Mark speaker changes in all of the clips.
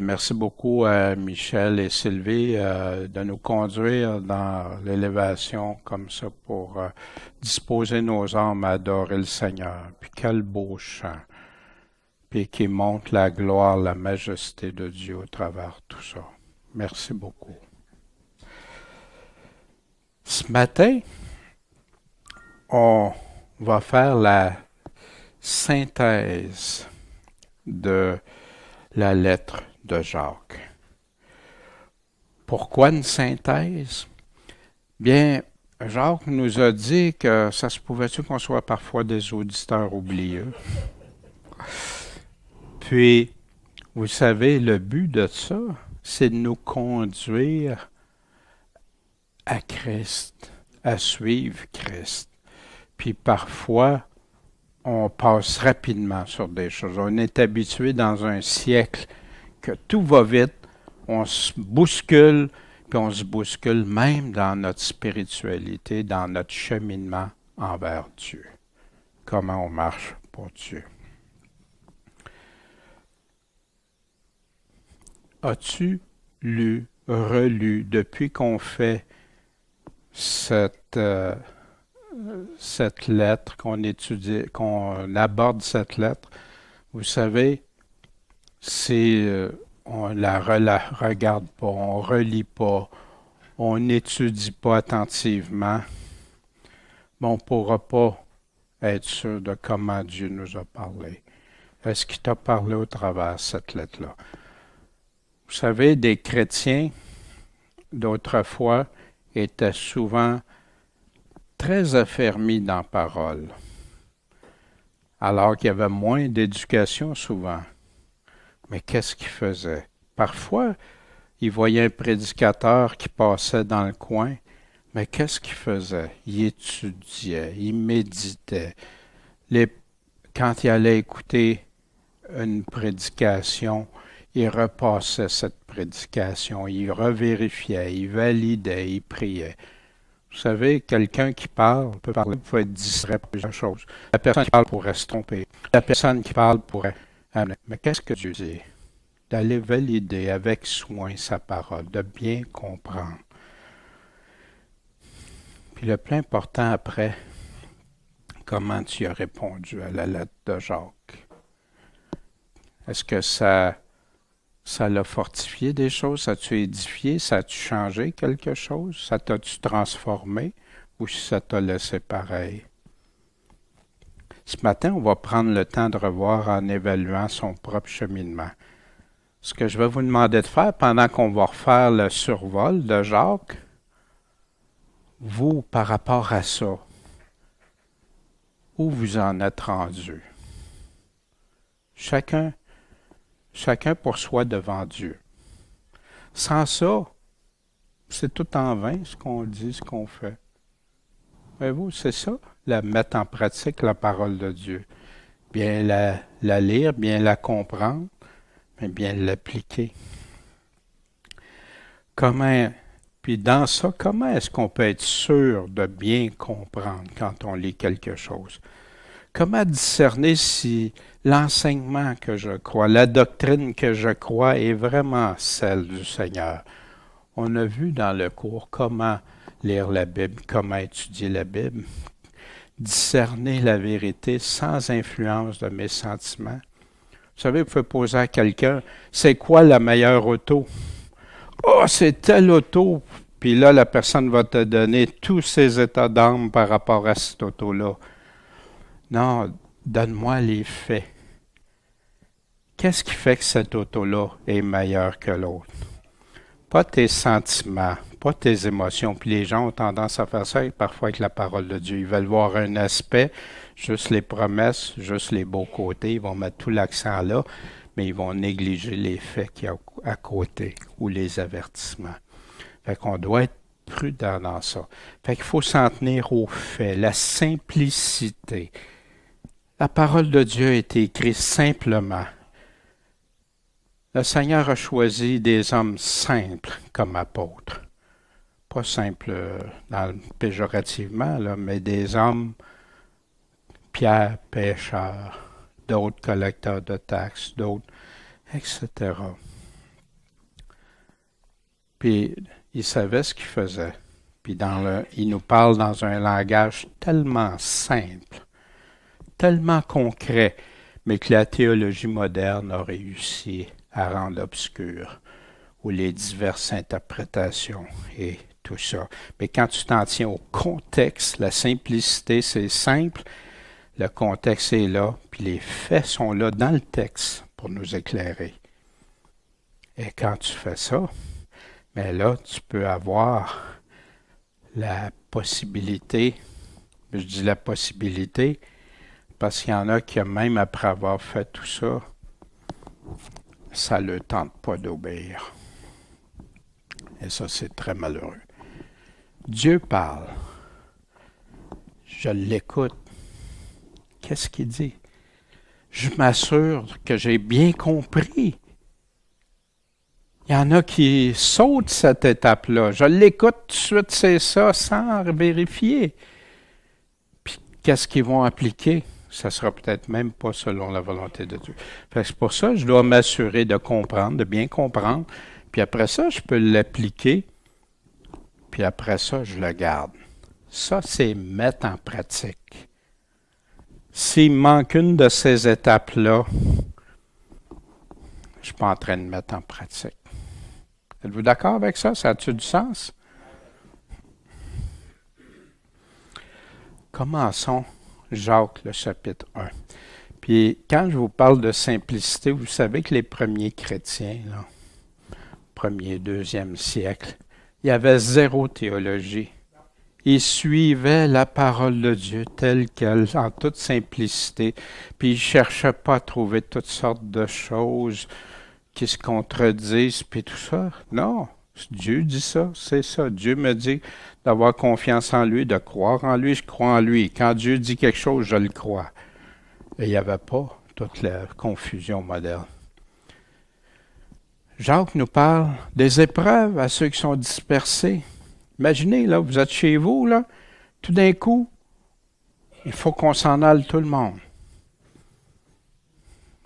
Speaker 1: Merci beaucoup à Michel et Sylvie de nous conduire dans l'élévation comme ça pour disposer nos âmes à adorer le Seigneur. Puis quel beau chant, puis qui montre la gloire, la majesté de Dieu au travers de tout ça. Merci beaucoup. Ce matin, on va faire la synthèse de la lettre de Jacques. Pourquoi une synthèse? Bien, Jacques nous a dit que ça se pouvait-tu qu'on soit parfois des auditeurs oublieux. Puis, vous savez, le but de ça, c'est de nous conduire à Christ, à suivre Christ. Puis parfois, on passe rapidement sur des choses. On est habitué dans un siècle que tout va vite, on se bouscule, puis on se bouscule même dans notre spiritualité, dans notre cheminement envers Dieu. Comment on marche pour Dieu. As-tu lu, relu, depuis qu'on fait cette lettre, qu'on étudie, qu'on aborde cette lettre, vous savez, on la regarde pas, on relit pas, on n'étudie pas attentivement, mais on ne pourra pas être sûr de comment Dieu nous a parlé. Est-ce qu'il t'a parlé au travers de cette lettre-là? Vous savez, des chrétiens d'autrefois étaient souvent très affermis dans la parole, alors qu'il y avait moins d'éducation souvent. Mais qu'est-ce qu'ils faisaient? Parfois, ils voyaient un prédicateur qui passait dans le coin, mais qu'est-ce qu'il faisait? Il étudiait, il méditait. Quand il allait écouter une prédication, il repassait cette prédication, il revérifiait, il validait, il priait. Vous savez, quelqu'un qui parle peut parler, peut être distrait par plusieurs choses. La personne qui parle pourrait se tromper. La personne qui parle pourrait... Mais qu'est-ce que Dieu dit? D'aller valider avec soin sa parole, de bien comprendre. Puis le plus important après, comment tu as répondu à la lettre de Jacques? Est-ce que ça l'a fortifié des choses? Ça t'a édifié? Ça t'a changé quelque chose? Ça t'a-tu transformé? Ou si ça t'a laissé pareil? Ce matin, on va prendre le temps de revoir en évaluant son propre cheminement. Ce que je vais vous demander de faire pendant qu'on va refaire le survol de Jacques, vous, par rapport à ça, où vous en êtes rendu? Chacun pour soi devant Dieu. Sans ça, c'est tout en vain ce qu'on dit, ce qu'on fait. Voyez-vous, c'est ça, mettre en pratique la parole de Dieu. Bien la lire, bien la comprendre, mais bien l'appliquer. Puis dans ça, comment est-ce qu'on peut être sûr de bien comprendre quand on lit quelque chose? Comment discerner si l'enseignement que je crois, la doctrine que je crois est vraiment celle du Seigneur? On a vu dans le cours comment lire la Bible, comment étudier la Bible, discerner la vérité sans influence de mes sentiments. Vous savez, vous pouvez poser à quelqu'un, c'est quoi la meilleure auto? Oh, c'est telle auto. Puis là, la personne va te donner tous ses états d'âme par rapport à cette auto-là. Non, donne-moi les faits. Qu'est-ce qui fait que cette auto-là est meilleure que l'autre? Pas tes sentiments, pas tes émotions. Puis les gens ont tendance à faire ça parfois avec la parole de Dieu. Ils veulent voir un aspect, juste les promesses, juste les beaux côtés. Ils vont mettre tout l'accent là, mais ils vont négliger les faits qu'il y a à côté ou les avertissements. Fait qu'on doit être prudent dans ça. Fait qu'il faut s'en tenir aux faits, la simplicité. La parole de Dieu a été écrite simplement. Le Seigneur a choisi des hommes simples comme apôtres. Pas simples péjorativement, là, mais des hommes, Pierre, pêcheurs, d'autres collecteurs de taxes, d'autres, etc. Puis il savait ce qu'il faisait. Puis il nous parle dans un langage tellement simple, tellement concret, mais que la théologie moderne a réussi à rendre obscur, ou les diverses interprétations et tout ça. Mais quand tu t'en tiens au contexte, la simplicité, c'est simple, le contexte est là, puis les faits sont là dans le texte pour nous éclairer. Et quand tu fais ça, mais là, tu peux avoir la possibilité, je dis la possibilité, parce qu'il y en a qui, même après avoir fait tout ça, ça ne le tente pas d'obéir. Et ça, c'est très malheureux. Dieu parle. Je l'écoute. Qu'est-ce qu'il dit? Je m'assure que j'ai bien compris. Il y en a qui sautent cette étape-là. Je l'écoute tout de suite, c'est ça, sans vérifier. Puis qu'est-ce qu'ils vont appliquer? Ça sera peut-être même pas selon la volonté de Dieu. Fait que c'est pour ça que je dois m'assurer de comprendre, de bien comprendre. Puis après ça, je peux l'appliquer. Puis après ça, je le garde. Ça, c'est mettre en pratique. S'il manque une de ces étapes-là, je ne suis pas en train de mettre en pratique. Êtes-vous d'accord avec ça? Ça a-t-il du sens? Commençons Jacques, le chapitre 1. Puis quand je vous parle de simplicité, vous savez que les premiers chrétiens, là, premier, deuxième siècle, il y avait zéro théologie. Ils suivaient la parole de Dieu telle qu'elle, en toute simplicité. Puis ils ne cherchaient pas à trouver toutes sortes de choses qui se contredisent, puis tout ça. Non, Dieu dit ça, c'est ça. Dieu me dit d'avoir confiance en lui, de croire en lui, je crois en lui. Quand Dieu dit quelque chose, je le crois. Et il n'y avait pas toute la confusion moderne. Jacques nous parle des épreuves à ceux qui sont dispersés. Imaginez, là, vous êtes chez vous, là, tout d'un coup, il faut qu'on s'en aille tout le monde.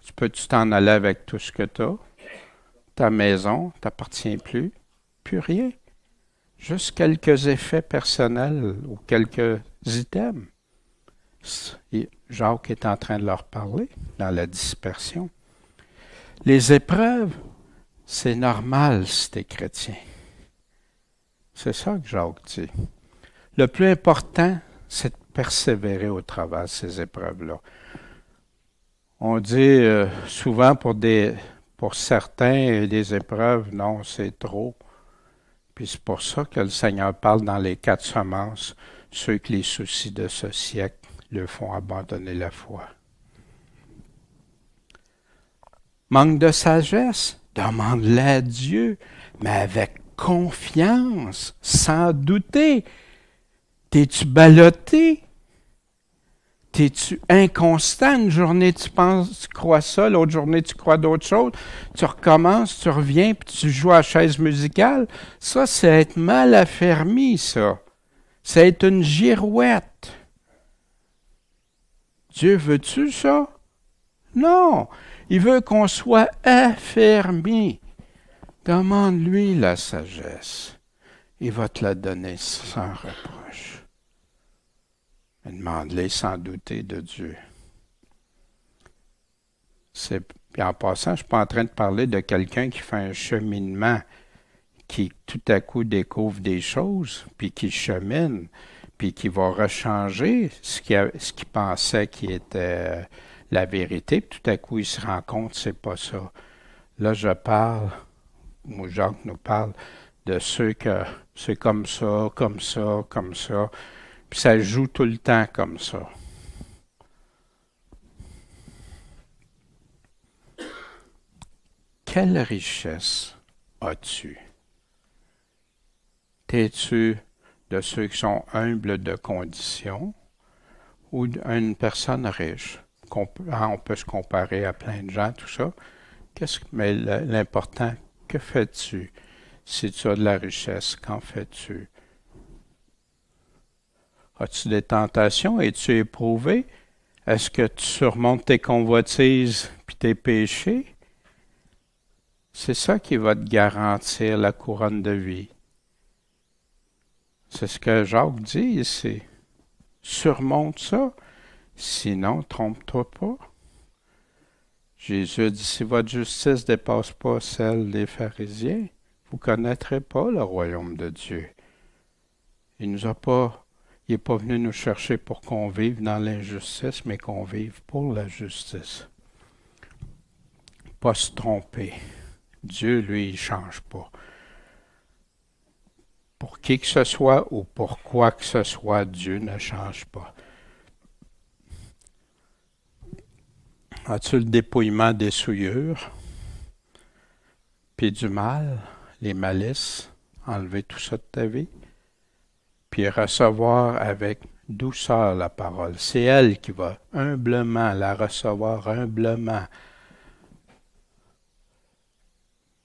Speaker 1: Tu peux-tu t'en aller avec tout ce que tu as? Ta maison ne t'appartient plus rien. Juste quelques effets personnels ou quelques items. Et Jacques est en train de leur parler dans la dispersion. Les épreuves, c'est normal si tu es chrétien. C'est ça que Jacques dit. Le plus important, c'est de persévérer au travers de ces épreuves-là. On dit souvent pour certains, des épreuves, non, c'est trop. Puis c'est pour ça que le Seigneur parle dans les 4 semences, ceux que les soucis de ce siècle leur font abandonner la foi. Manque de sagesse, demande-la à Dieu, mais avec confiance, sans douter. T'es-tu ballotté? T'es-tu inconstant? Une journée, tu penses, tu crois ça, l'autre journée, tu crois d'autres choses. Tu recommences, tu reviens, puis tu joues à la chaise musicale. Ça, c'est être mal affermi, ça. C'est être une girouette. Dieu veut-tu ça? Non. Il veut qu'on soit affermi. Demande-lui la sagesse. Il va te la donner sans reproche. Demande-les sans douter de Dieu. Puis en passant, je ne suis pas en train de parler de quelqu'un qui fait un cheminement, qui tout à coup découvre des choses, puis qui chemine, puis qui va rechanger ce qu'il pensait qui était la vérité, puis tout à coup il se rend compte que ce n'est pas ça. Là, je parle, ou Jacques nous parle, de ceux que c'est comme ça, comme ça, comme ça. Puis ça joue tout le temps comme ça. Quelle richesse as-tu? T'es-tu de ceux qui sont humbles de condition ou une personne riche? On peut se comparer à plein de gens, tout ça. Mais l'important, que fais-tu? Si tu as de la richesse, qu'en fais-tu? As-tu des tentations? Es-tu éprouvé? Est-ce que tu surmontes tes convoitises puis tes péchés? C'est ça qui va te garantir la couronne de vie. C'est ce que Jacques dit ici. Surmonte ça, sinon trompe-toi pas. Jésus a dit, si votre justice ne dépasse pas celle des pharisiens, vous ne connaîtrez pas le royaume de Dieu. Il n'est pas venu nous chercher pour qu'on vive dans l'injustice, mais qu'on vive pour la justice. Pas se tromper. Dieu, lui, il ne change pas. Pour qui que ce soit ou pour quoi que ce soit, Dieu ne change pas. As-tu le dépouillement des souillures, puis du mal, les malices, enlever tout ça de ta vie, puis recevoir avec douceur la parole. C'est elle qui va humblement la recevoir, humblement.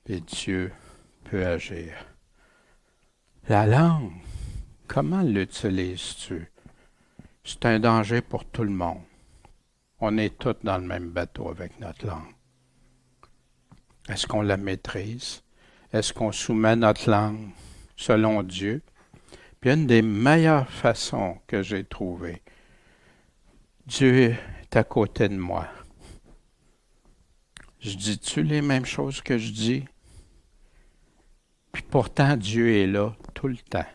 Speaker 1: Et Dieu peut agir. La langue, comment l'utilises-tu? C'est un danger pour tout le monde. On est tous dans le même bateau avec notre langue. Est-ce qu'on la maîtrise? Est-ce qu'on soumet notre langue selon Dieu? Puis une des meilleures façons que j'ai trouvées, Dieu est à côté de moi. Je dis-tu les mêmes choses que je dis? Puis pourtant, Dieu est là tout le temps.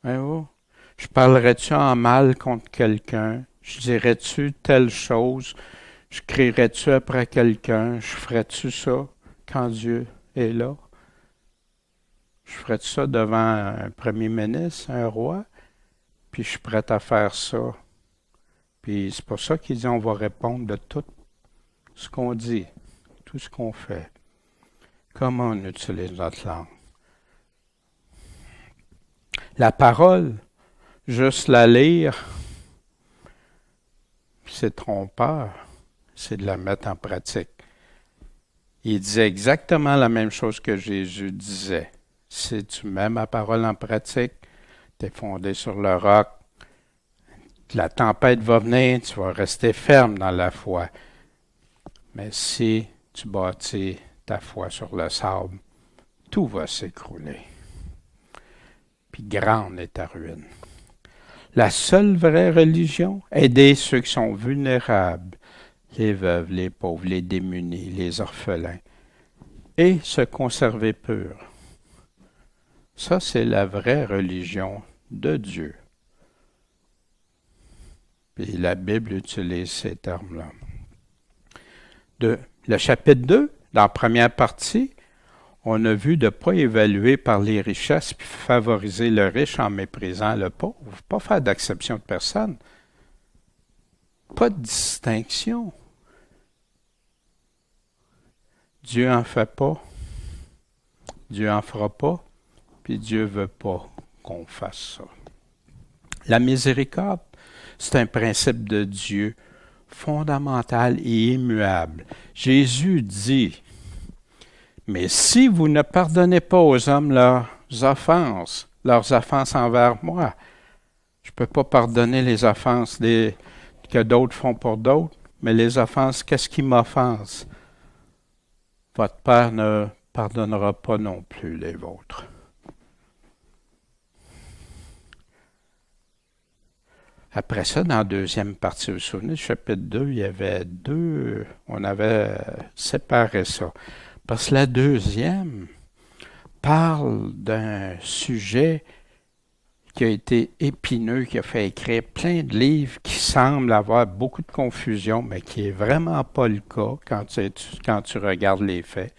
Speaker 1: Voyez-vous? Je parlerais-tu en mal contre quelqu'un? Je dirais-tu telle chose? Je crierais-tu après quelqu'un? Je ferais-tu ça quand Dieu est là? Je ferais-tu ça devant un premier ministre, un roi? Puis je suis prêt à faire ça. Puis c'est pour ça qu'il dit on va répondre de tout ce qu'on dit, tout ce qu'on fait. Comment on utilise notre langue? La parole, juste la lire, c'est trompeur, c'est de la mettre en pratique. Il disait exactement la même chose que Jésus disait. Si tu mets ma parole en pratique, tu es fondé sur le roc, la tempête va venir, tu vas rester ferme dans la foi. Mais si tu bâtis ta foi sur le sable, tout va s'écrouler. Puis grande est ta ruine. La seule vraie religion, aider ceux qui sont vulnérables, les veuves, les pauvres, les démunis, les orphelins, et se conserver pur. Ça, c'est la vraie religion de Dieu. Puis la Bible utilise ces termes-là. Le chapitre 2, dans la première partie, on a vu de ne pas évaluer par les richesses puis favoriser le riche en méprisant le pauvre. Pas faire d'acception de personne. Pas de distinction. Dieu n'en fait pas. Dieu n'en fera pas. Puis Dieu ne veut pas qu'on fasse ça. La miséricorde, c'est un principe de Dieu fondamental et immuable. Jésus dit, mais si vous ne pardonnez pas aux hommes leurs offenses envers moi, je ne peux pas pardonner les offenses que d'autres font pour d'autres, mais les offenses, qu'est-ce qui m'offense? Votre Père ne pardonnera pas non plus les vôtres. Après ça, dans la deuxième partie, vous vous souvenez, chapitre 2, il y avait on avait séparé ça. Parce que la deuxième parle d'un sujet qui a été épineux, qui a fait écrire plein de livres qui semblent avoir beaucoup de confusion, mais qui n'est vraiment pas le cas quand tu regardes les faits.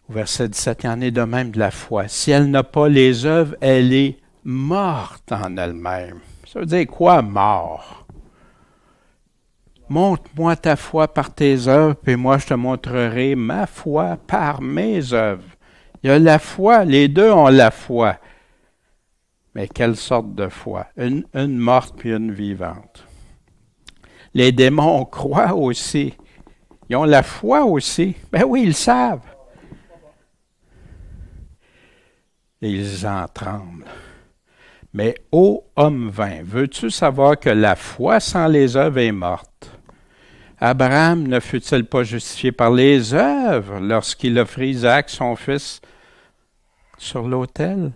Speaker 1: Au verset 17, il y en est de même de la foi. Si elle n'a pas les œuvres, elle est morte en elle-même. Ça veut dire quoi, mort? Montre-moi ta foi par tes œuvres, puis moi je te montrerai ma foi par mes œuvres. Il y a la foi, les deux ont la foi. Mais quelle sorte de foi? Une morte puis une vivante. Les démons croient aussi. Ils ont la foi aussi. Ben oui, ils le savent. Et ils en tremblent. Mais ô homme vain, veux-tu savoir que la foi sans les œuvres est morte? Abraham ne fut-il pas justifié par les œuvres lorsqu'il offrit Isaac, son fils, sur l'autel?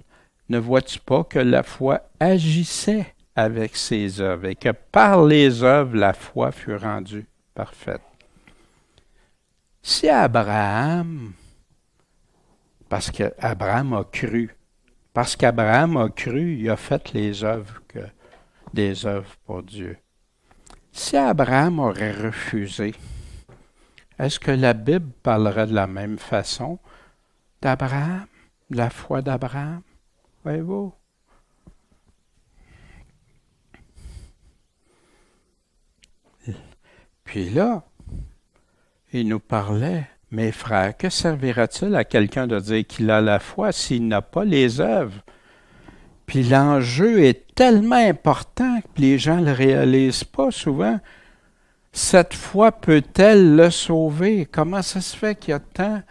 Speaker 1: Ne vois-tu pas que la foi agissait avec ses œuvres et que par les œuvres, la foi fut rendue parfaite? Si Abraham, parce qu'Abraham a cru, il a fait les œuvres, des œuvres pour Dieu. Si Abraham aurait refusé, est-ce que la Bible parlerait de la même façon d'Abraham, de la foi d'Abraham? Voyez-vous? Puis là, il nous parlait, mes frères, que servira-t-il à quelqu'un de dire qu'il a la foi s'il n'a pas les œuvres? Puis l'enjeu est tellement important que les gens ne le réalisent pas souvent. Cette foi peut-elle le sauver? Comment ça se fait qu'il y a tant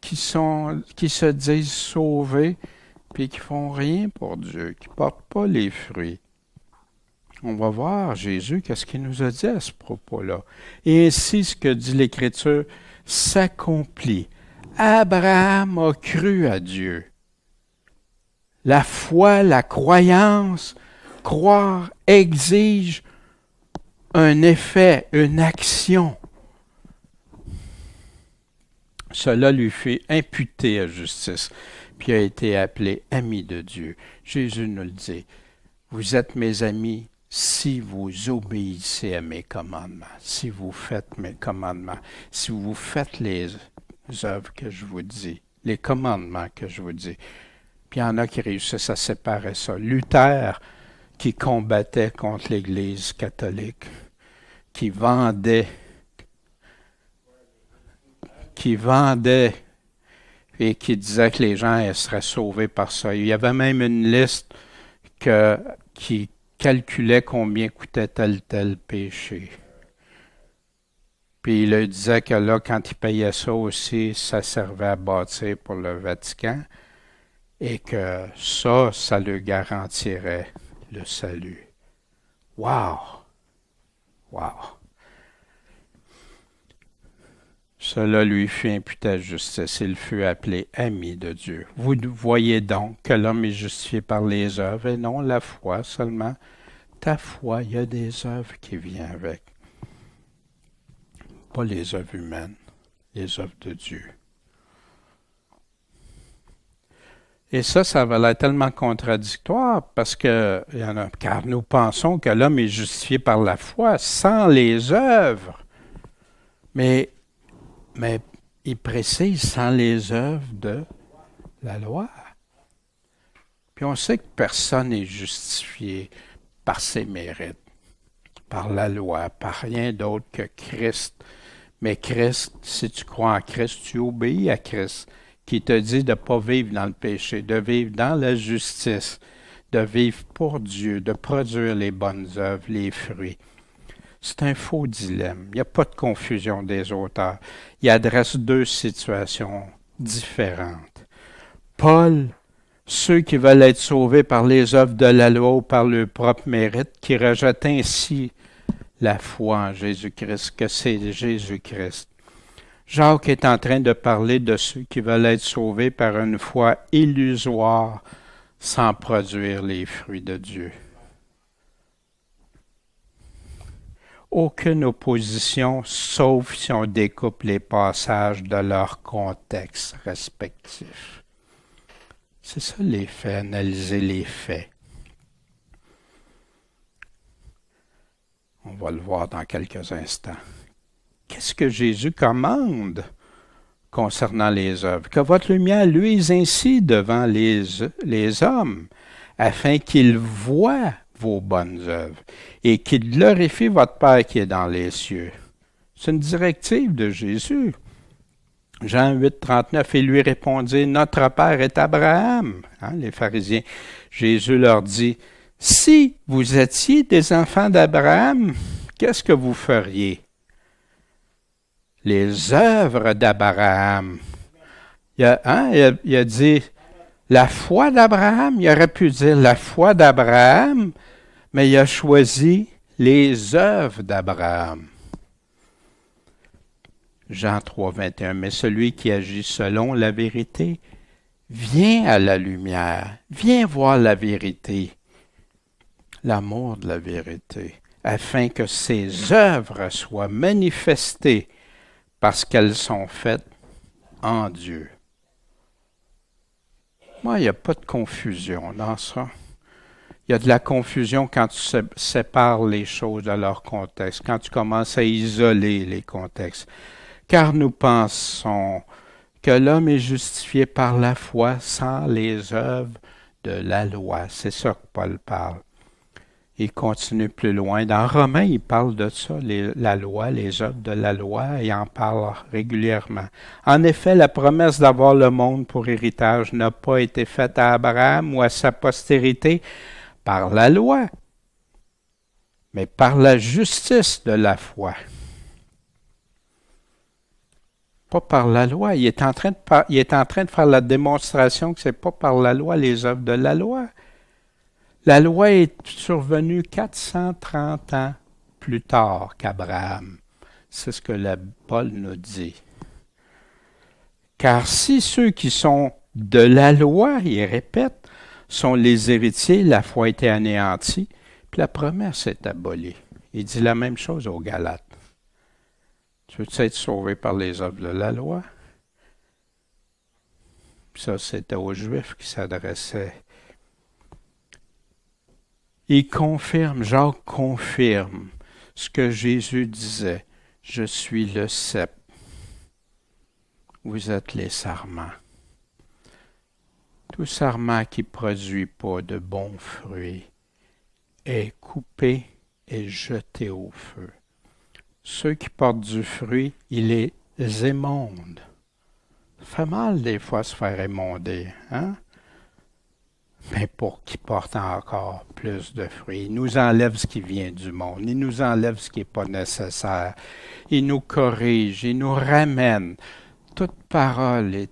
Speaker 1: qui se disent sauvés puis qui font rien pour Dieu, qui ne portent pas les fruits? On va voir Jésus, qu'est-ce qu'il nous a dit à ce propos-là. Et ainsi, ce que dit l'Écriture s'accomplit. Abraham a cru à Dieu. La foi, la croyance, croire exige un effet, une action. Cela lui fut imputé à justice, puis a été appelé ami de Dieu. Jésus nous le dit. Vous êtes mes amis si vous obéissez à mes commandements, si vous faites mes commandements, si vous faites les œuvres que je vous dis, les commandements que je vous dis. Puis il y en a qui réussissent à séparer ça. Luther, qui combattait contre l'Église catholique, qui vendait et qui disait que les gens seraient sauvés par ça. Il y avait même une liste qui calculait combien coûtait tel péché. Puis il disait que là, quand il payait ça aussi, ça servait à bâtir pour le Vatican et que ça lui garantirait le salut. Wow! Wow! Cela lui fut imputé à justice. Il fut appelé ami de Dieu. Vous voyez donc que l'homme est justifié par les œuvres et non la foi seulement. Ta foi, il y a des œuvres qui viennent avec. Pas les œuvres humaines, les œuvres de Dieu. Et ça va l'air tellement contradictoire parce que, car nous pensons que l'homme est justifié par la foi sans les œuvres. Mais il précise sans les œuvres de la loi. Puis on sait que personne n'est justifié par ses mérites, par la loi, par rien d'autre que Christ. Mais Christ, si tu crois en Christ, tu obéis à Christ, qui te dit de ne pas vivre dans le péché, de vivre dans la justice, de vivre pour Dieu, de produire les bonnes œuvres, les fruits. C'est un faux dilemme. Il n'y a pas de confusion des auteurs. Il adresse deux situations différentes. Paul, ceux qui veulent être sauvés par les œuvres de la loi ou par leur propre mérite, qui rejettent ainsi la foi en Jésus-Christ, que c'est Jésus-Christ. Jacques est en train de parler de ceux qui veulent être sauvés par une foi illusoire sans produire les fruits de Dieu. Aucune opposition, sauf si on découpe les passages de leur contexte respectif. C'est ça les faits, analyser les faits. On va le voir dans quelques instants. Qu'est-ce que Jésus commande concernant les œuvres? Que votre lumière luise ainsi devant les hommes, afin qu'ils voient vos bonnes œuvres et qu'ils glorifient votre Père qui est dans les cieux. C'est une directive de Jésus. Jean 8, 39, et lui répondit, notre Père est Abraham. Les pharisiens. Jésus leur dit, si vous étiez des enfants d'Abraham, qu'est-ce que vous feriez? Les œuvres d'Abraham. Il a dit la foi d'Abraham. Il aurait pu dire la foi d'Abraham, mais il a choisi les œuvres d'Abraham. Jean 3, 21. Mais celui qui agit selon la vérité, vient à la lumière, viens voir la vérité, l'amour de la vérité, afin que ses œuvres soient manifestées parce qu'elles sont faites en Dieu. Moi, il n'y a pas de confusion dans ça. Il y a de la confusion quand tu sépares les choses de leur contexte, quand tu commences à isoler les contextes. Car nous pensons que l'homme est justifié par la foi sans les œuvres de la loi. C'est ça que Paul parle. Il continue plus loin. Dans Romains, il parle de ça, la loi, les œuvres de la loi, et en parle régulièrement. En effet, la promesse d'avoir le monde pour héritage n'a pas été faite à Abraham ou à sa postérité par la loi, mais par la justice de la foi. Pas par la loi. Il est en train de faire la démonstration que ce n'est pas par la loi, les œuvres de la loi. La loi est survenue 430 ans plus tard qu'Abraham. C'est ce que Paul nous dit. Car si ceux qui sont de la loi, il répète, sont les héritiers, la foi a été anéantie, puis la promesse est abolie. Il dit la même chose aux Galates. Tu veux être sauvé par les œuvres de la loi? Puis ça, c'était aux Juifs qui s'adressaient. Il confirme, Jacques confirme ce que Jésus disait. Je suis le cep. Vous êtes les sarments. Tout sarment qui ne produit pas de bons fruits est coupé et jeté au feu. Ceux qui portent du fruit, il les émonde. Ça fait mal des fois se faire émonder, hein? Mais pour qu'ils portent encore plus de fruits. Il nous enlève ce qui vient du monde. Il nous enlève ce qui n'est pas nécessaire. Il nous corrige. Il nous ramène. Toute parole,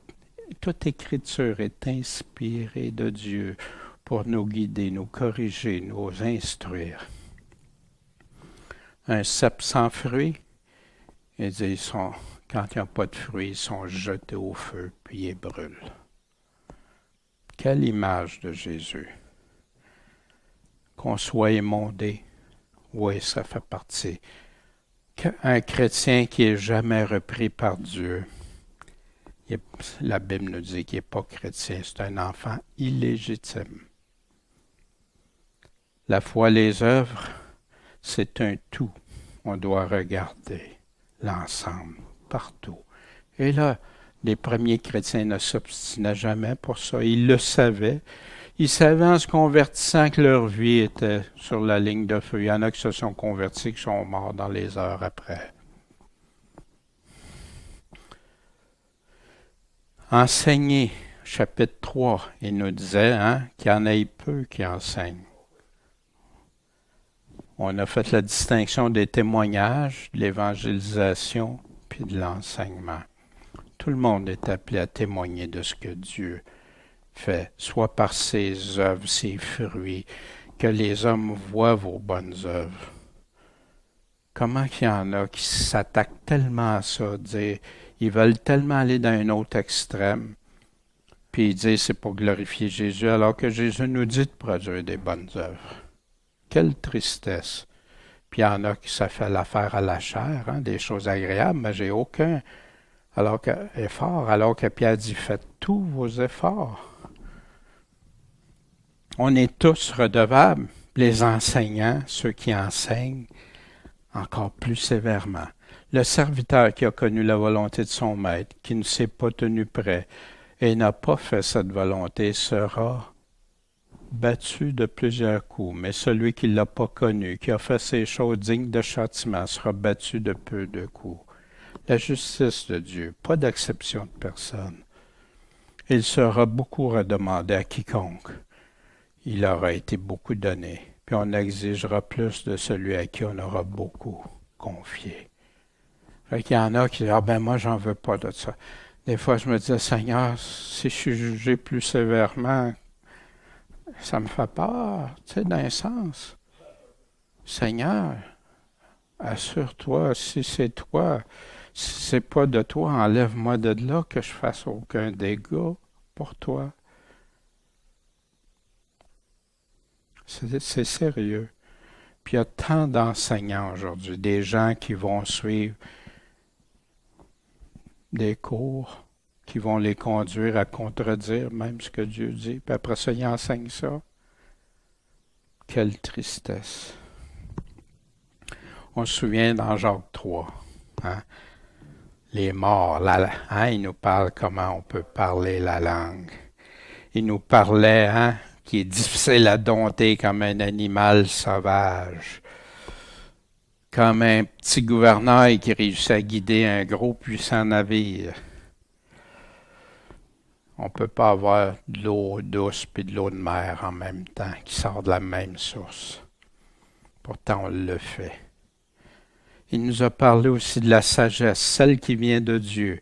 Speaker 1: toute écriture est inspirée de Dieu pour nous guider, nous corriger, nous instruire. Un cep sans fruits, il dit, quand il n'y a pas de fruits, ils sont jetés au feu, puis ils brûlent. Quelle image de Jésus! Qu'on soit émondé, oui, ça fait partie. Un chrétien qui n'est jamais repris par Dieu, la Bible nous dit qu'il n'est pas chrétien, c'est un enfant illégitime. La foi, les œuvres, c'est un tout. On doit regarder l'ensemble, partout. Et là, les premiers chrétiens ne s'obstinaient jamais pour ça. Ils le savaient. Ils savaient en se convertissant que leur vie était sur la ligne de feu. Il y en a qui se sont convertis, qui sont morts dans les heures après. Enseigner, chapitre 3, il nous disait qu'il y en ait peu qui enseignent. On a fait la distinction des témoignages, de l'évangélisation, puis de l'enseignement. Tout le monde est appelé à témoigner de ce que Dieu fait, soit par ses œuvres, ses fruits, que les hommes voient vos bonnes œuvres. Comment qu'il y en a qui s'attaquent tellement à ça, ils veulent tellement aller dans un autre extrême, puis ils disent c'est pour glorifier Jésus, alors que Jésus nous dit de produire des bonnes œuvres. Quelle tristesse! Puis il y en a qui ça fait l'affaire à la chair, des choses agréables, mais j'ai aucun effort, alors que Pierre dit faites tous vos efforts. On est tous redevables, les enseignants, ceux qui enseignent, encore plus sévèrement. Le serviteur qui a connu la volonté de son maître, qui ne s'est pas tenu prêt et n'a pas fait cette volonté, sera battu de plusieurs coups. Mais celui qui ne l'a pas connu, qui a fait ces choses dignes de châtiment, sera battu de peu de coups. La justice de Dieu, pas d'acception de personne. Il sera beaucoup redemandé à quiconque. Il aura été beaucoup donné, puis on exigera plus de celui à qui on aura beaucoup confié. Fait qu'il y en a qui disent, moi, j'en veux pas de ça. Des fois, je me dis, Seigneur, si je suis jugé plus sévèrement, ça me fait peur, d'un sens. Seigneur, assure-toi, si c'est toi, Si c'est pas de toi, enlève-moi de là que je fasse aucun dégât pour toi. C'est sérieux. Puis il y a tant d'enseignants aujourd'hui, des gens qui vont suivre des cours, qui vont les conduire à contredire même ce que Dieu dit, puis après ça, ils enseignent ça. Quelle tristesse. On se souvient dans Jacques 3, hein? Les morts, il nous parle comment on peut parler la langue. Il nous parlait, qui est difficile à dompter comme un animal sauvage, comme un petit gouvernail qui réussit à guider un gros puissant navire. On ne peut pas avoir de l'eau douce et de l'eau de mer en même temps, qui sort de la même source. Pourtant, on le fait. Il nous a parlé aussi de la sagesse, celle qui vient de Dieu.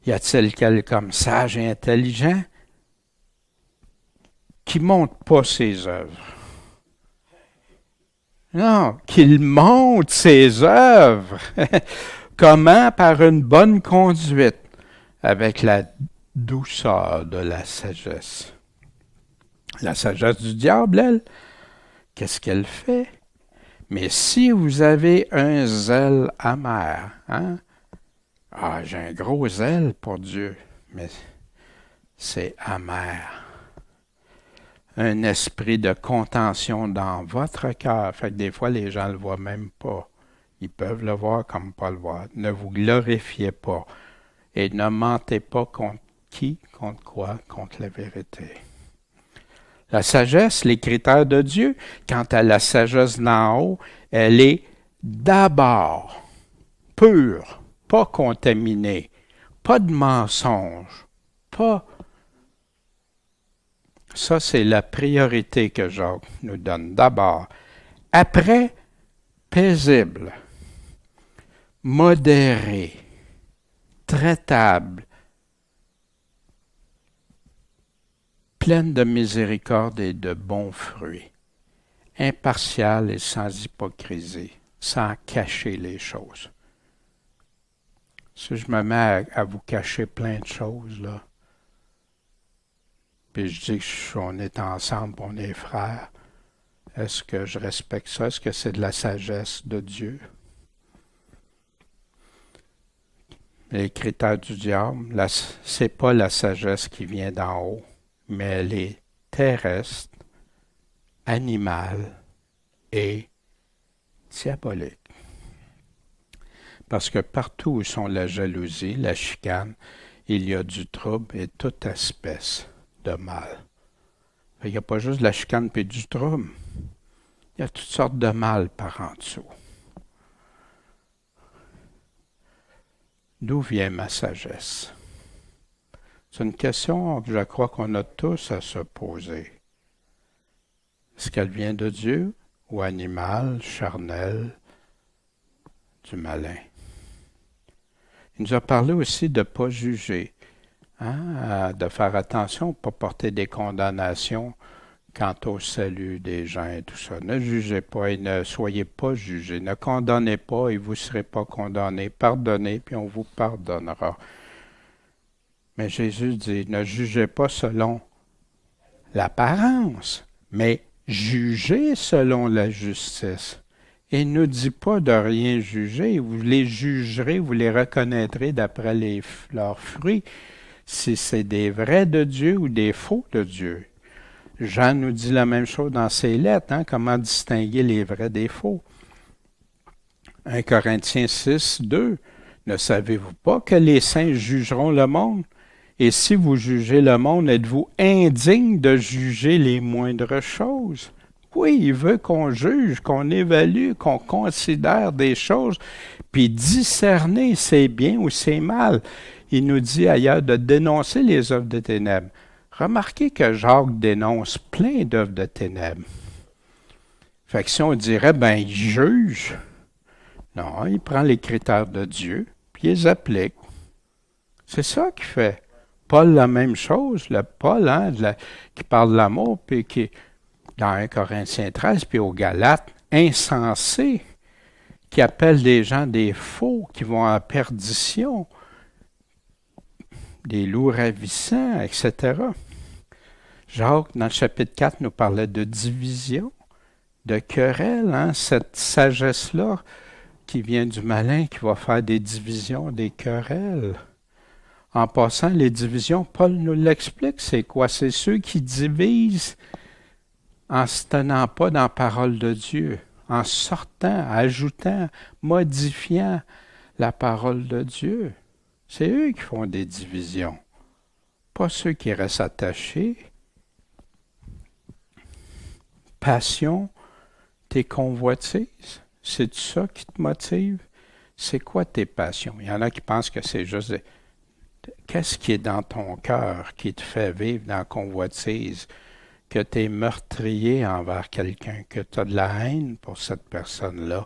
Speaker 1: Y a-t-il quelqu'un sage et intelligent qui ne montre pas ses œuvres? Non, qu'il montre ses œuvres. Comment? Par une bonne conduite, avec la douceur de la sagesse. La sagesse du diable, elle, qu'est-ce qu'elle fait? Mais si vous avez un zèle amer, j'ai un gros zèle pour Dieu, mais c'est amer. Un esprit de contention dans votre cœur. Fait que des fois, les gens ne le voient même pas. Ils peuvent le voir comme pas le voir. Ne vous glorifiez pas. Et ne mentez pas contre qui, contre quoi, contre la vérité. La sagesse, les critères de Dieu, quant à la sagesse d'en haut, elle est d'abord pure, pas contaminée, pas de mensonge, pas... Ça, c'est la priorité que Jacques nous donne d'abord. Après, paisible, modéré, traitable, pleine de miséricorde et de bons fruits, impartiale et sans hypocrisie, sans cacher les choses. Si je me mets à vous cacher plein de choses, là, puis je dis qu'on est ensemble, on est frères, est-ce que je respecte ça? Est-ce que c'est de la sagesse de Dieu? Les critères du diable, c'est pas la sagesse qui vient d'en haut, mais elle est terrestre, animale et diabolique. Parce que partout où sont la jalousie, la chicane, il y a du trouble et toute espèce de mal. Il n'y a pas juste de la chicane et du trouble. Il y a toutes sortes de mal par en dessous. D'où vient ma sagesse? C'est une question que je crois qu'on a tous à se poser. Est-ce qu'elle vient de Dieu ou animale, charnelle, du malin? Il nous a parlé aussi de ne pas juger, de faire attention, de ne pas porter des condamnations quant au salut des gens et tout ça. Ne jugez pas et ne soyez pas jugés. Ne condamnez pas et vous ne serez pas condamnés. Pardonnez, puis on vous pardonnera. Mais Jésus dit, ne jugez pas selon l'apparence, mais jugez selon la justice. Et il ne dit pas de rien juger. Vous les jugerez, vous les reconnaîtrez d'après leurs fruits, si c'est des vrais de Dieu ou des faux de Dieu. Jean nous dit la même chose dans ses lettres, comment distinguer les vrais des faux. 1 Corinthiens 6, 2. Ne savez-vous pas que les saints jugeront le monde? Et si vous jugez le monde, êtes-vous indigne de juger les moindres choses? Oui, il veut qu'on juge, qu'on évalue, qu'on considère des choses, puis discerner c'est bien ou c'est mal. Il nous dit ailleurs de dénoncer les œuvres de ténèbres. Remarquez que Jacques dénonce plein d'œuvres de ténèbres. Fait que si on dirait, il juge. Non, il prend les critères de Dieu, puis il les applique. C'est ça qu'il fait. Paul, la même chose. Paul, qui parle de l'amour, puis qui, dans 1 Corinthiens 13, puis aux Galates, insensé, qui appelle des gens des faux, qui vont à perdition, des loups ravissants, etc. Jacques, dans le chapitre 4, nous parlait de division, de querelle, hein, cette sagesse-là qui vient du malin, qui va faire des divisions, des querelles. En passant, les divisions, Paul nous l'explique, c'est quoi? C'est ceux qui divisent en ne se tenant pas dans la parole de Dieu, en sortant, ajoutant, modifiant la parole de Dieu. C'est eux qui font des divisions, pas ceux qui restent attachés. Passion, tes convoitises, c'est ça qui te motive? C'est quoi tes passions? Il y en a qui pensent que c'est juste... Qu'est-ce qui est dans ton cœur qui te fait vivre dans la convoitise? Que tu es meurtrier envers quelqu'un, que tu as de la haine pour cette personne-là,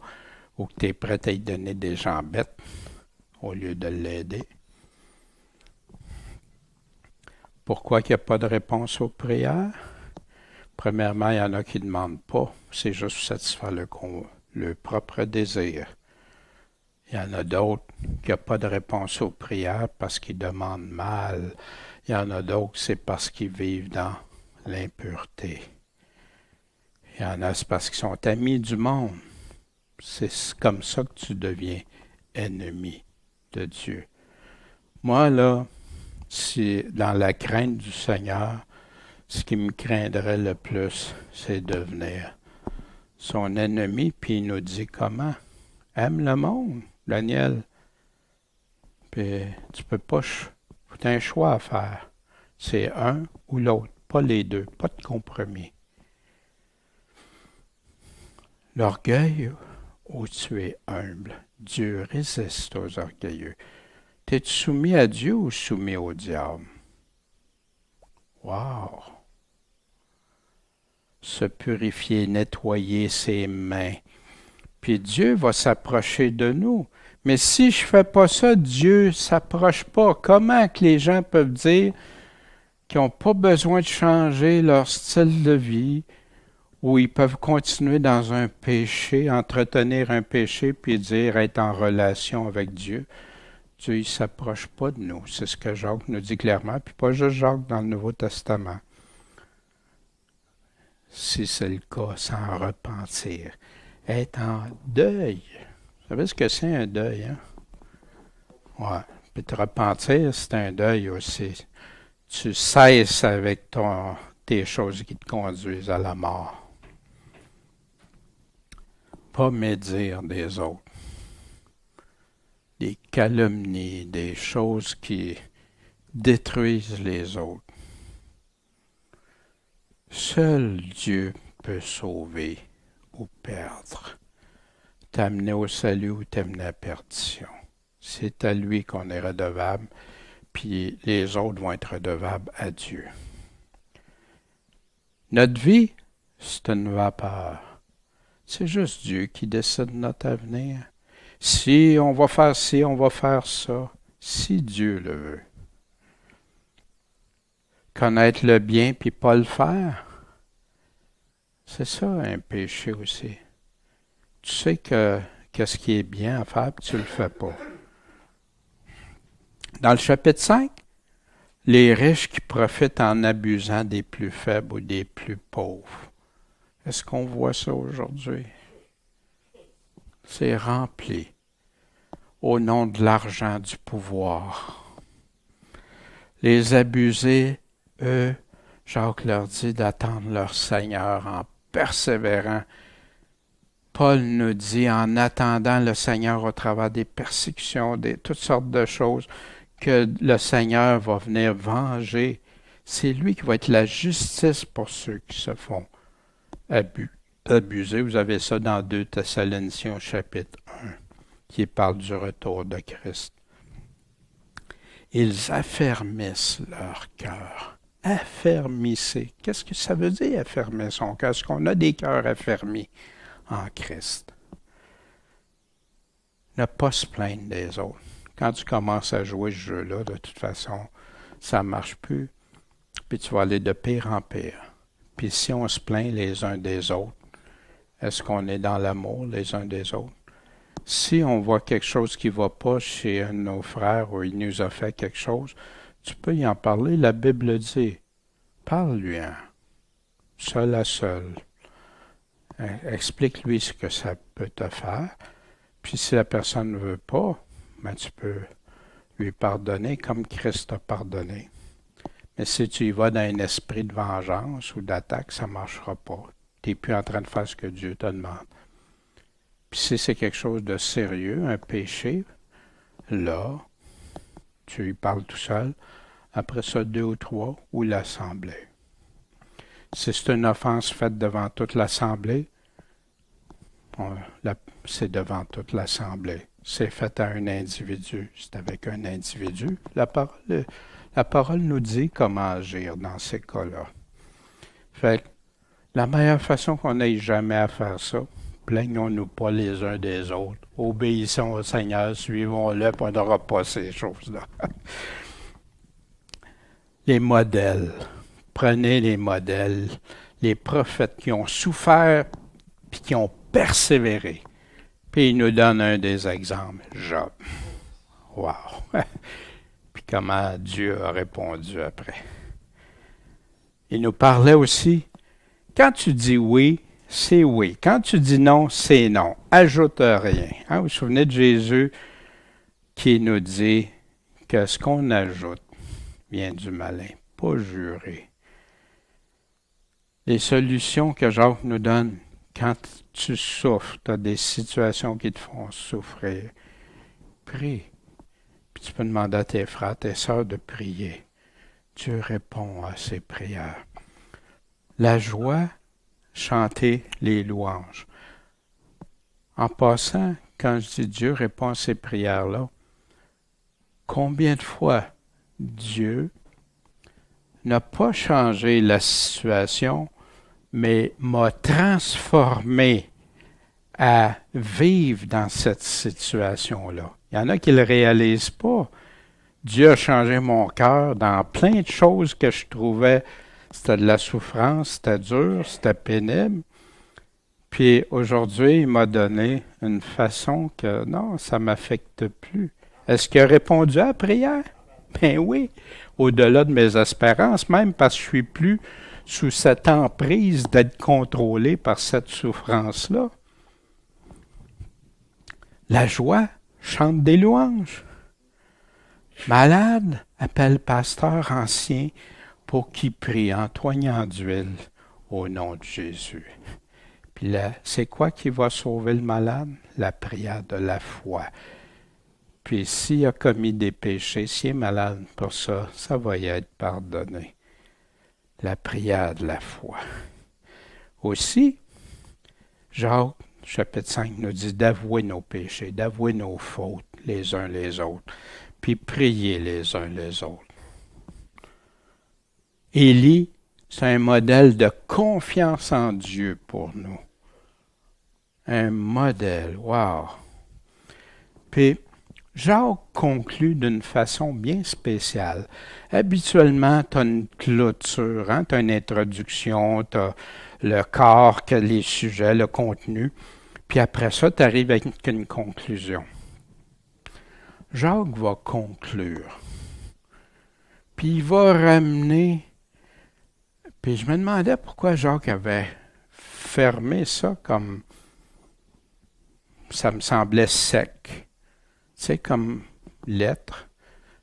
Speaker 1: ou que tu es prêt à lui donner des jambettes au lieu de l'aider. Pourquoi il n'y a pas de réponse aux prières? Premièrement, il y en a qui ne demandent pas. C'est juste satisfaire le propre désir. Il y en a d'autres qui n'ont pas de réponse aux prières parce qu'ils demandent mal. Il y en a d'autres, c'est parce qu'ils vivent dans l'impureté. Il y en a, c'est parce qu'ils sont amis du monde. C'est comme ça que tu deviens ennemi de Dieu. Moi, là, si dans la crainte du Seigneur, ce qui me craindrait le plus, c'est devenir son ennemi, puis il nous dit comment? Aime le monde, Daniel. Puis tu peux pas, tu as un choix à faire. C'est un ou l'autre, pas les deux, pas de compromis. L'orgueil, où tu es humble, Dieu résiste aux orgueilleux. T'es-tu soumis à Dieu ou soumis au diable? Wow! Se purifier, nettoyer ses mains. Puis Dieu va s'approcher de nous. Mais si je ne fais pas ça, Dieu ne s'approche pas. Comment que les gens peuvent dire qu'ils n'ont pas besoin de changer leur style de vie, ou ils peuvent continuer dans un péché, entretenir un péché, puis dire être en relation avec Dieu? Dieu ne s'approche pas de nous. C'est ce que Jacques nous dit clairement, puis pas juste Jacques dans le Nouveau Testament. Si c'est le cas, sans repentir. Être en deuil. Vous savez ce que c'est un deuil, hein? Ouais. Puis te repentir, c'est un deuil aussi. Tu cesses avec tes choses qui te conduisent à la mort. Pas médire des autres. Des calomnies, des choses qui détruisent les autres. Seul Dieu peut sauver ou perdre, t'amener au salut ou t'amener à la perdition. C'est à lui qu'on est redevable, puis les autres vont être redevables à Dieu. Notre vie, c'est une vapeur. C'est juste Dieu qui décide notre avenir. Si on va faire ci, on va faire ça, si Dieu le veut. Connaître le bien puis pas le faire, c'est ça un péché aussi. Tu sais que qu'est-ce qui est bien à faire puis tu le fais pas. Dans le chapitre 5, les riches qui profitent en abusant des plus faibles ou des plus pauvres. Est-ce qu'on voit ça aujourd'hui? C'est rempli au nom de l'argent, du pouvoir. Les abusés, eux, Jacques leur dit d'attendre leur Seigneur en persévérant. Paul nous dit, en attendant le Seigneur au travers des persécutions, toutes sortes de choses, que le Seigneur va venir venger. C'est lui qui va être la justice pour ceux qui se font abuser. Vous avez ça dans 2 Thessaloniciens chapitre 1, qui parle du retour de Christ. Ils affermissent leur cœur. Affermissez. Qu'est-ce que ça veut dire, affermir son cœur? Est-ce qu'on a des cœurs affermis en Christ? Ne pas se plaindre des autres. Quand tu commences à jouer ce jeu-là, de toute façon, ça ne marche plus. Puis tu vas aller de pire en pire. Puis si on se plaint les uns des autres, est-ce qu'on est dans l'amour les uns des autres? Si on voit quelque chose qui ne va pas chez un de nos frères ou il nous a fait quelque chose, tu peux y en parler. La Bible dit, parle-lui-en, seul à seul. Explique-lui ce que ça peut te faire. Puis si la personne ne veut pas, ben tu peux lui pardonner comme Christ a pardonné. Mais si tu y vas dans un esprit de vengeance ou d'attaque, ça ne marchera pas. Tu n'es plus en train de faire ce que Dieu te demande. Puis si c'est quelque chose de sérieux, un péché, là, tu lui parles tout seul. Après ça, 2 ou 3, ou l'assemblée. Si c'est une offense faite devant toute l'assemblée, c'est devant toute l'assemblée. C'est fait à un individu. C'est avec un individu. La parole nous dit comment agir dans ces cas-là. Fait que la meilleure façon qu'on n'ait jamais à faire ça, plaignons-nous pas les uns des autres. Obéissons au Seigneur, suivons-le, puis on n'aura pas ces choses-là. Les modèles. Prenez les modèles. Les prophètes qui ont souffert puis qui ont persévéré. Puis il nous donne un des exemples, Job. Wow! Puis comment Dieu a répondu après. Il nous parlait aussi, quand tu dis oui, c'est oui. Quand tu dis non, c'est non. Ajoute rien. Vous vous souvenez de Jésus qui nous dit que ce qu'on ajoute vient du malin, pas jurer. Les solutions que Jacques nous donne, quand tu souffres, tu as des situations qui te font souffrir, prie. Puis tu peux demander à tes frères, tes sœurs de prier. Dieu répond à ces prières. La joie, chanter les louanges. En passant, quand je dis Dieu répond à ces prières-là, combien de fois Dieu n'a pas changé la situation, mais m'a transformé à vivre dans cette situation-là. Il y en a qui ne le réalisent pas. Dieu a changé mon cœur dans plein de choses que je trouvais, c'était de la souffrance, c'était dur, c'était pénible. Puis aujourd'hui, il m'a donné une façon que non, ça ne m'affecte plus. Est-ce qu'il a répondu à la prière? Ben oui, au-delà de mes espérances, même parce que je ne suis plus sous cette emprise d'être contrôlé par cette souffrance-là. La joie chante des louanges. Malade, appelle pasteur ancien pour qu'il prie en toignant d'huile au nom de Jésus. Puis là, c'est quoi qui va sauver le malade? La prière de la foi. Puis s'il a commis des péchés, s'il est malade pour ça, ça va y être pardonné. La prière de la foi. Aussi, Jacques, chapitre 5, nous dit d'avouer nos péchés, d'avouer nos fautes les uns les autres, puis prier les uns les autres. Élie, c'est un modèle de confiance en Dieu pour nous. Un modèle, wow! Puis, Jacques conclut d'une façon bien spéciale. Habituellement, tu as une clôture, tu as une introduction, tu as le corps, les sujets, le contenu, puis après ça, tu arrives avec une conclusion. Jacques va conclure, puis il va ramener, puis je me demandais pourquoi Jacques avait fermé ça comme, ça me semblait sec. C'est comme lettre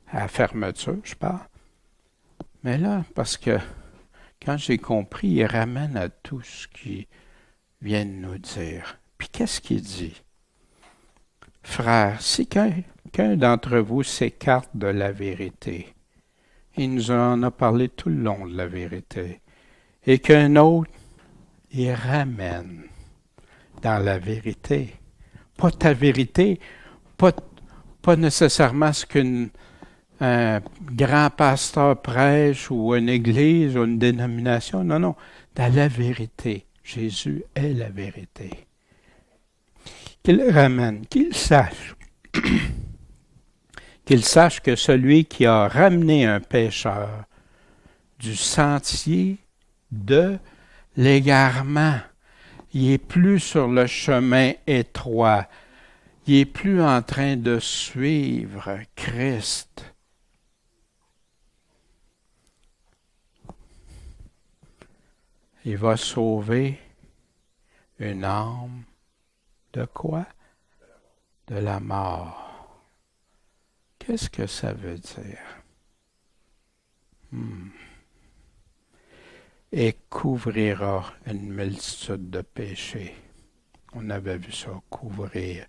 Speaker 1: à la fermeture, je parle. Mais là, parce que quand j'ai compris, il ramène à tout ce qu'il vient de nous dire. Puis qu'est-ce qu'il dit? Frères, si qu'un d'entre vous s'écarte de la vérité, il nous en a parlé tout le long de la vérité, et qu'un autre y ramène dans la vérité. Pas ta vérité, pas nécessairement ce qu'un grand pasteur prêche ou une église ou une dénomination. Non, dans la vérité. Jésus est la vérité. Qu'il ramène, qu'il sache. Qu'il sache que celui qui a ramené un pécheur du sentier de l'égarement, il est plus sur le chemin étroit. Il n'est plus en train de suivre Christ. Il va sauver une âme de quoi? De la mort. Qu'est-ce que ça veut dire? Et couvrira une multitude de péchés. On avait vu ça, couvrir.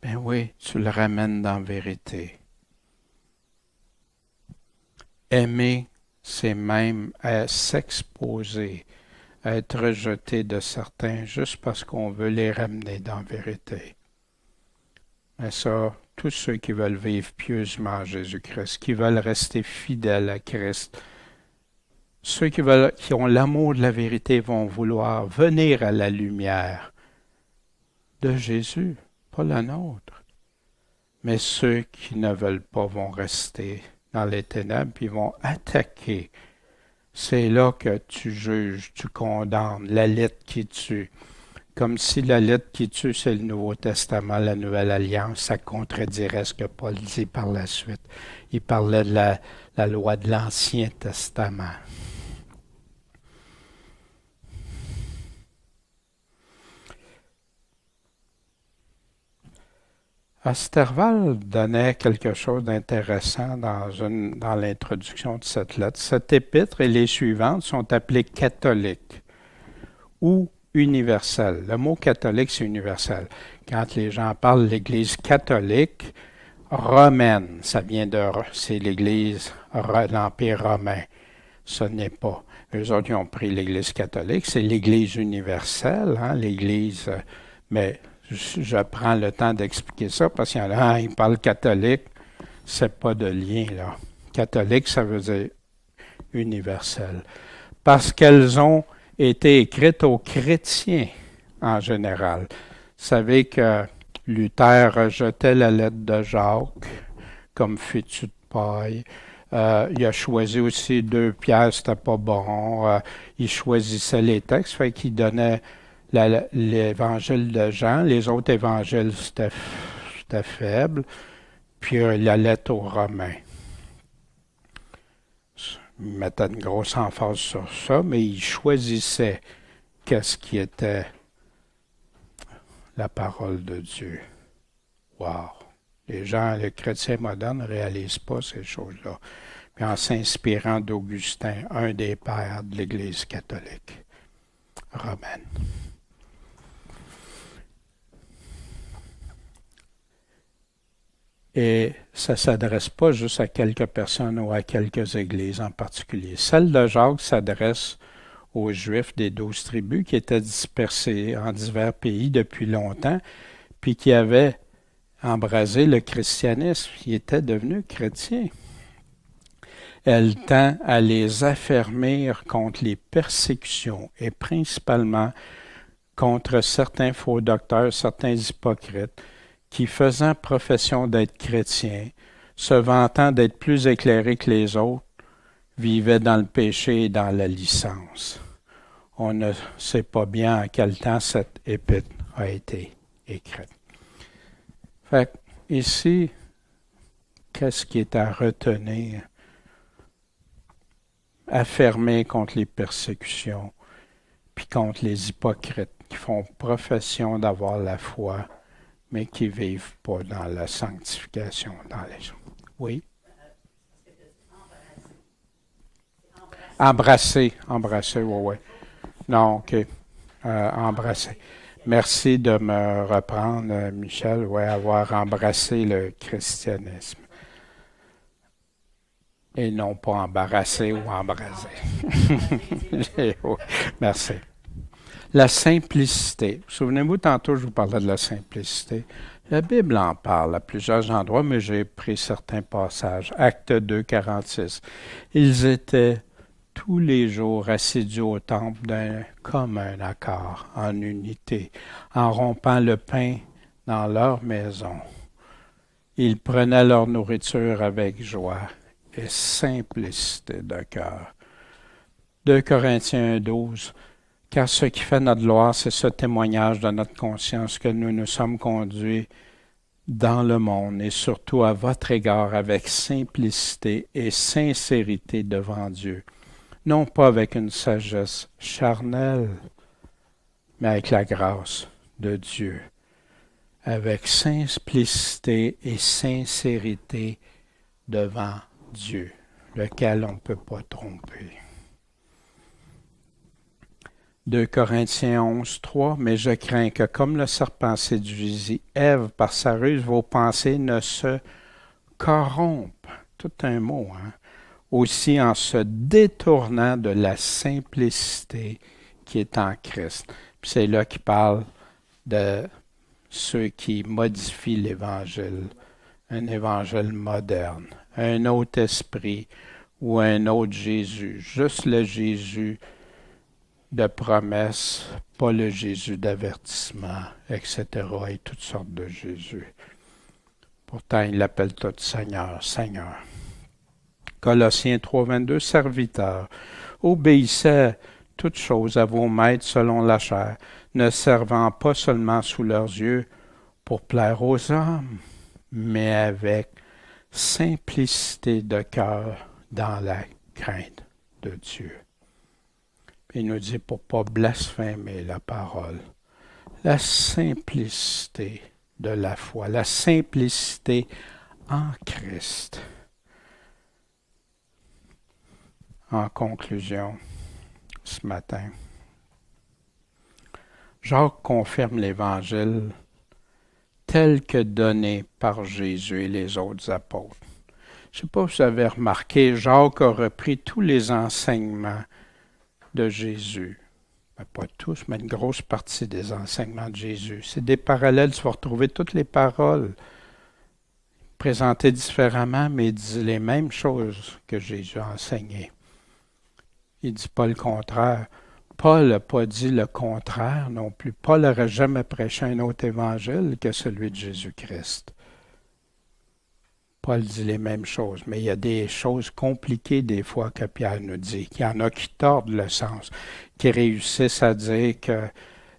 Speaker 1: Ben oui, tu le ramènes dans la vérité. Aimer, c'est même s'exposer, à être rejeté de certains juste parce qu'on veut les ramener dans la vérité. Mais ça, tous ceux qui veulent vivre pieusement à Jésus-Christ, qui veulent rester fidèles à Christ, ceux qui ont l'amour de la vérité vont vouloir venir à la lumière de Jésus, pas la nôtre. Mais ceux qui ne veulent pas vont rester dans les ténèbres, puis vont attaquer. C'est là que tu juges, tu condamnes, la lettre qui tue. Comme si la lettre qui tue, c'est le Nouveau Testament, la Nouvelle Alliance, ça contredirait ce que Paul dit par la suite. Il parlait de la loi de l'Ancien Testament. Asterval donnait quelque chose d'intéressant dans l'introduction de cette lettre. Cette épître et les suivantes sont appelées catholiques ou universelles. Le mot catholique, c'est universel. Quand les gens parlent de l'Église catholique romaine, ça vient c'est l'Église de l'Empire romain. Ce n'est pas. Eux autres, ils ont pris l'Église catholique, c'est l'Église universelle, l'Église, mais je prends le temps d'expliquer ça parce qu'il y en a, ils parlent catholique, c'est pas de lien, là. Catholique, ça veut dire universel. Parce qu'elles ont été écrites aux chrétiens en général. Vous savez que Luther rejetait la lettre de Jacques comme fétu de paille. Il a choisi aussi 2 Pierre, c'était pas bon. Il choisissait les textes, fait qu'il donnait l'évangile de Jean. Les autres évangiles, c'était faible. Puis la lettre aux Romains. Il mettait une grosse emphase sur ça, mais il choisissait qu'est-ce qui était la parole de Dieu. Wow! Les chrétiens modernes ne réalisent pas ces choses-là. Puis en s'inspirant d'Augustin, un des pères de l'Église catholique romaine. Et ça ne s'adresse pas juste à quelques personnes ou à quelques églises en particulier. Celle de Jacques s'adresse aux Juifs des 12 tribus qui étaient dispersés en divers pays depuis longtemps, puis qui avaient embrasé le christianisme, qui étaient devenus chrétiens. Elle tend à les affermir contre les persécutions et principalement contre certains faux docteurs, certains hypocrites, qui, faisant profession d'être chrétiens, se vantant d'être plus éclairés que les autres, vivaient dans le péché et dans la licence. On ne sait pas bien à quel temps cette épître a été écrite. Fait ici, qu'est-ce qui est à retenir? Affirmer contre les persécutions, puis contre les hypocrites qui font profession d'avoir la foi, mais qui ne vivent pas dans la sanctification dans les gens. Oui? Embrasser, oui. Non, OK. Embrasser. Merci de me reprendre, Michel, avoir embrassé le christianisme. Et non pas embarrasser ou embraser. Merci. La simplicité. Souvenez-vous, tantôt, je vous parlais de la simplicité. La Bible en parle à plusieurs endroits, mais j'ai pris certains passages. Acte 2, 46. Ils étaient tous les jours assidus au temple d'un commun accord, en unité, en rompant le pain dans leur maison. Ils prenaient leur nourriture avec joie et simplicité de cœur. 2 Corinthiens 12, Car ce qui fait notre gloire, c'est ce témoignage de notre conscience que nous nous sommes conduits dans le monde et surtout à votre égard avec simplicité et sincérité devant Dieu, non pas avec une sagesse charnelle, mais avec la grâce de Dieu, avec simplicité et sincérité devant Dieu, lequel on ne peut pas tromper. 2 Corinthiens 11, 3, « Mais je crains que, comme le serpent séduisit Ève par sa ruse, vos pensées ne se corrompent. » Tout un mot, hein? « Aussi en se détournant de la simplicité qui est en Christ. » Puis c'est là qu'il parle de ceux qui modifient l'Évangile, un Évangile moderne, un autre esprit ou un autre Jésus, juste le Jésus de promesses, pas le Jésus d'avertissement, etc., et toutes sortes de Jésus. Pourtant, il l'appelle tout Seigneur, Seigneur. Colossiens 3, 22, serviteurs, obéissez toutes choses à vos maîtres selon la chair, ne servant pas seulement sous leurs yeux pour plaire aux hommes, mais avec simplicité de cœur dans la crainte de Dieu. Il nous dit pour ne pas blasphémer la parole. La simplicité de la foi, la simplicité en Christ. En conclusion, ce matin, Jacques confirme l'Évangile tel que donné par Jésus et les autres apôtres. Je ne sais pas si vous avez remarqué, Jacques a repris tous les enseignements de Jésus. Pas tous, mais une grosse partie des enseignements de Jésus. C'est des parallèles, tu vas retrouver toutes les paroles présentées différemment, mais disent les mêmes choses que Jésus a enseignées. Il ne dit pas le contraire. Paul n'a pas dit le contraire non plus. Paul n'aurait jamais prêché un autre évangile que celui de Jésus-Christ. Paul dit les mêmes choses, mais il y a des choses compliquées des fois que Pierre nous dit. Il y en a qui tordent le sens, qui réussissent à dire que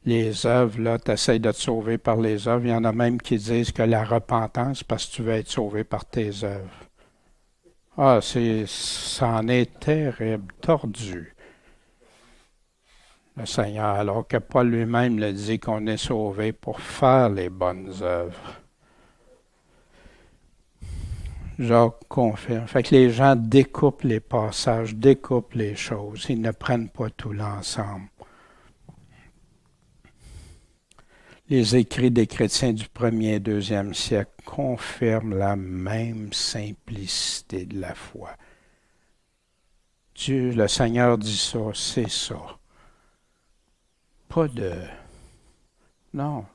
Speaker 1: les œuvres, là, tu essaies de te sauver par les œuvres. Il y en a même qui disent que la repentance, parce que tu veux être sauvé par tes œuvres. Ah, ça en est terrible, tordu. Le Seigneur, alors que Paul lui-même le dit qu'on est sauvé pour faire les bonnes œuvres. Jacques confirme. Fait que les gens découpent les passages, découpent les choses. Ils ne prennent pas tout l'ensemble. Les écrits des chrétiens du 1er et 2e siècle confirment la même simplicité de la foi. Dieu, le Seigneur dit ça, c'est ça. Pas de... Non.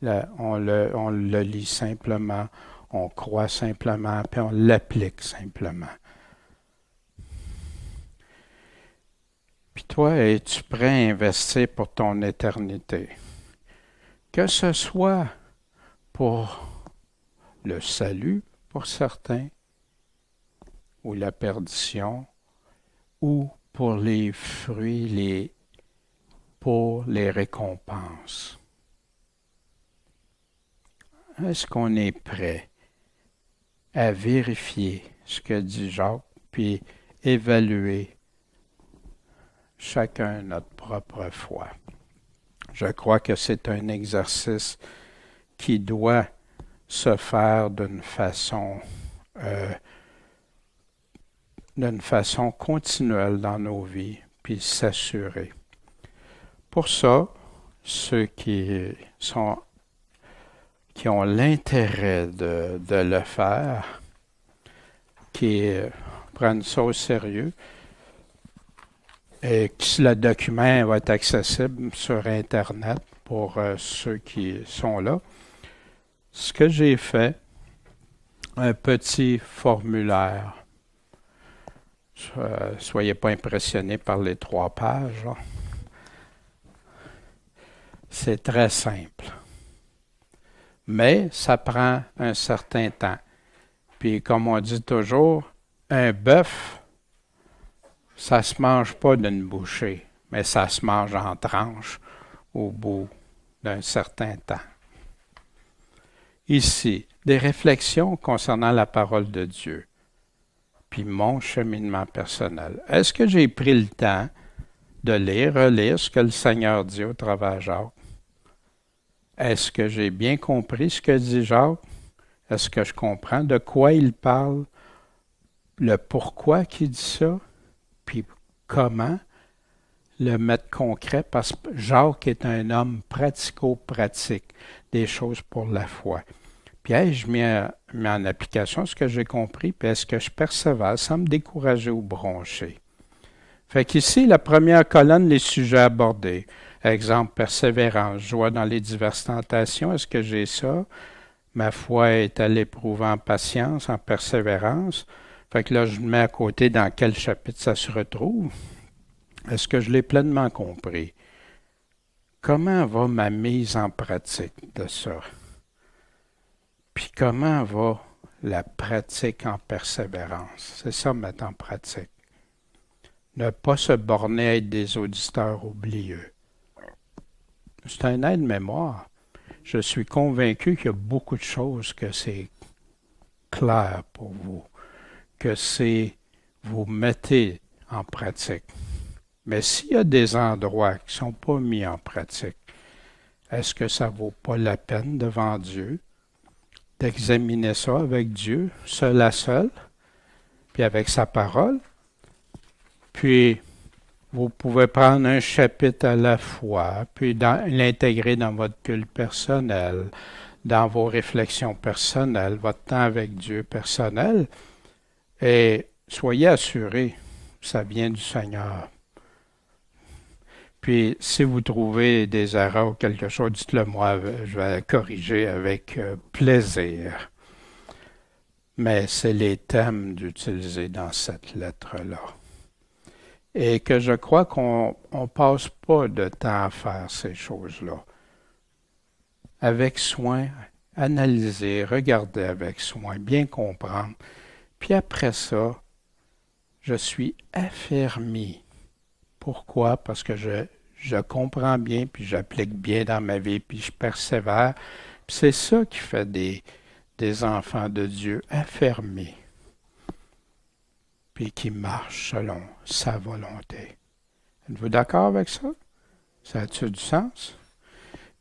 Speaker 1: Là, on le lit simplement. On croit simplement, puis on l'applique simplement. Puis toi, es-tu prêt à investir pour ton éternité? Que ce soit pour le salut, pour certains, ou la perdition, ou pour les fruits, pour les récompenses. Est-ce qu'on est prêt à vérifier ce que dit Jacques, puis évaluer chacun notre propre foi? Je crois que c'est un exercice qui doit se faire d'une façon continuelle dans nos vies, puis s'assurer. Pour ça, ceux qui ont l'intérêt de le faire, qui prennent ça au sérieux, et que le document va être accessible sur Internet pour ceux qui sont là. Ce que j'ai fait, un petit formulaire. Soyez pas impressionnés par les 3 pages. Là. C'est très simple. Mais ça prend un certain temps. Puis comme on dit toujours, un bœuf, ça se mange pas d'une bouchée. mais ça se mange en tranches au bout d'un certain temps. Ici, des réflexions concernant la parole de Dieu, puis mon cheminement personnel. Est-ce que j'ai pris le temps de lire, relire ce que le Seigneur dit au travers de Jacques? Est-ce que j'ai bien compris ce que dit Jacques? Est-ce que je comprends de quoi il parle? Le pourquoi qu'il dit ça? Puis comment le mettre concret? Parce que Jacques est un homme pratico-pratique des choses pour la foi. Puis ai-je mis en application ce que j'ai compris? Puis est-ce que je persévère sans me décourager ou broncher? Fait qu'ici, la première colonne, les sujets abordés. Exemple, persévérance, joie dans les diverses tentations. Est-ce que j'ai ça? Ma foi est à l'éprouve en patience, en persévérance. Fait que là, je me mets à côté dans quel chapitre ça se retrouve. Est-ce que je l'ai pleinement compris? Comment va ma mise en pratique de ça? Puis comment va la pratique en persévérance? C'est ça, mettre en pratique. Ne pas se borner à être des auditeurs oublieux. C'est un aide-mémoire. Je suis convaincu qu'il y a beaucoup de choses que c'est clair pour vous, que vous mettez en pratique. Mais s'il y a des endroits qui ne sont pas mis en pratique, est-ce que ça ne vaut pas la peine devant Dieu d'examiner ça avec Dieu, seul à seul, puis avec sa parole? Puis, vous pouvez prendre un chapitre à la fois, puis l'intégrer dans votre culte personnel, dans vos réflexions personnelles, votre temps avec Dieu personnel, et soyez assurés, ça vient du Seigneur. Puis, si vous trouvez des erreurs ou quelque chose, dites-le moi, je vais corriger avec plaisir. Mais c'est les thèmes d'utiliser dans cette lettre-là. Et que je crois qu'on ne passe pas de temps à faire ces choses-là. Avec soin, analyser, regarder avec soin, bien comprendre. Puis après ça, je suis affermi. Pourquoi? Parce que je comprends bien, puis j'applique bien dans ma vie, puis je persévère. Puis c'est ça qui fait des enfants de Dieu affermis, puis qui marchent selon sa volonté. Êtes-vous d'accord avec ça? Ça a-t-il du sens?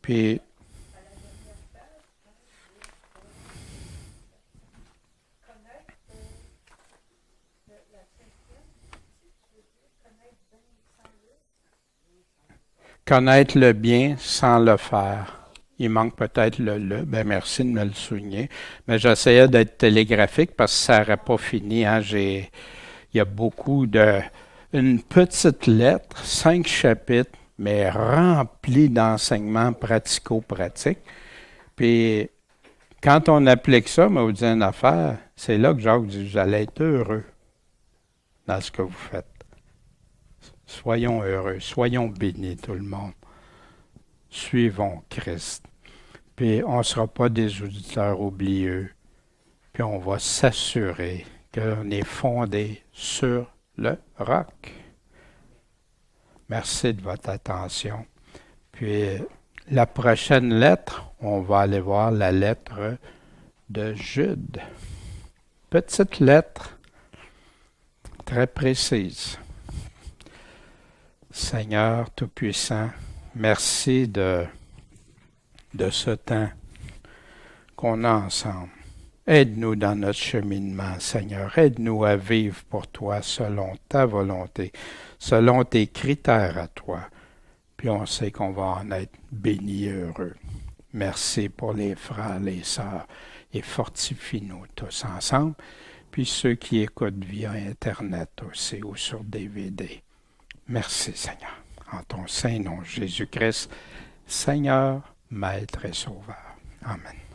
Speaker 1: Puis, connaître le bien sans le faire. Il manque peut-être le. Ben merci de me le souligner. Mais j'essayais d'être télégraphique parce que ça n'aurait pas fini. Hein. Il y a beaucoup de. Une petite lettre, 5 chapitres, mais remplie d'enseignements pratico-pratiques. Puis, quand on applique ça, mais vous dites une affaire, c'est là que Jacques dit, vous allez être heureux dans ce que vous faites. Soyons heureux, soyons bénis tout le monde. Suivons Christ. Puis on ne sera pas des auditeurs oublieux. Puis on va s'assurer qu'on est fondé sur le roc. Merci de votre attention. Puis la prochaine lettre, on va aller voir la lettre de Jude. Petite lettre, très précise. Seigneur Tout-Puissant, merci de ce temps qu'on a ensemble. Aide-nous dans notre cheminement, Seigneur. Aide-nous à vivre pour toi selon ta volonté, selon tes critères à toi. Puis on sait qu'on va en être bénis et heureux. Merci pour les frères, les sœurs, et fortifie-nous tous ensemble. Puis ceux qui écoutent via Internet aussi ou sur DVD. Merci, Seigneur. En ton saint nom, Jésus-Christ, Seigneur, Maître et Sauveur. Amen.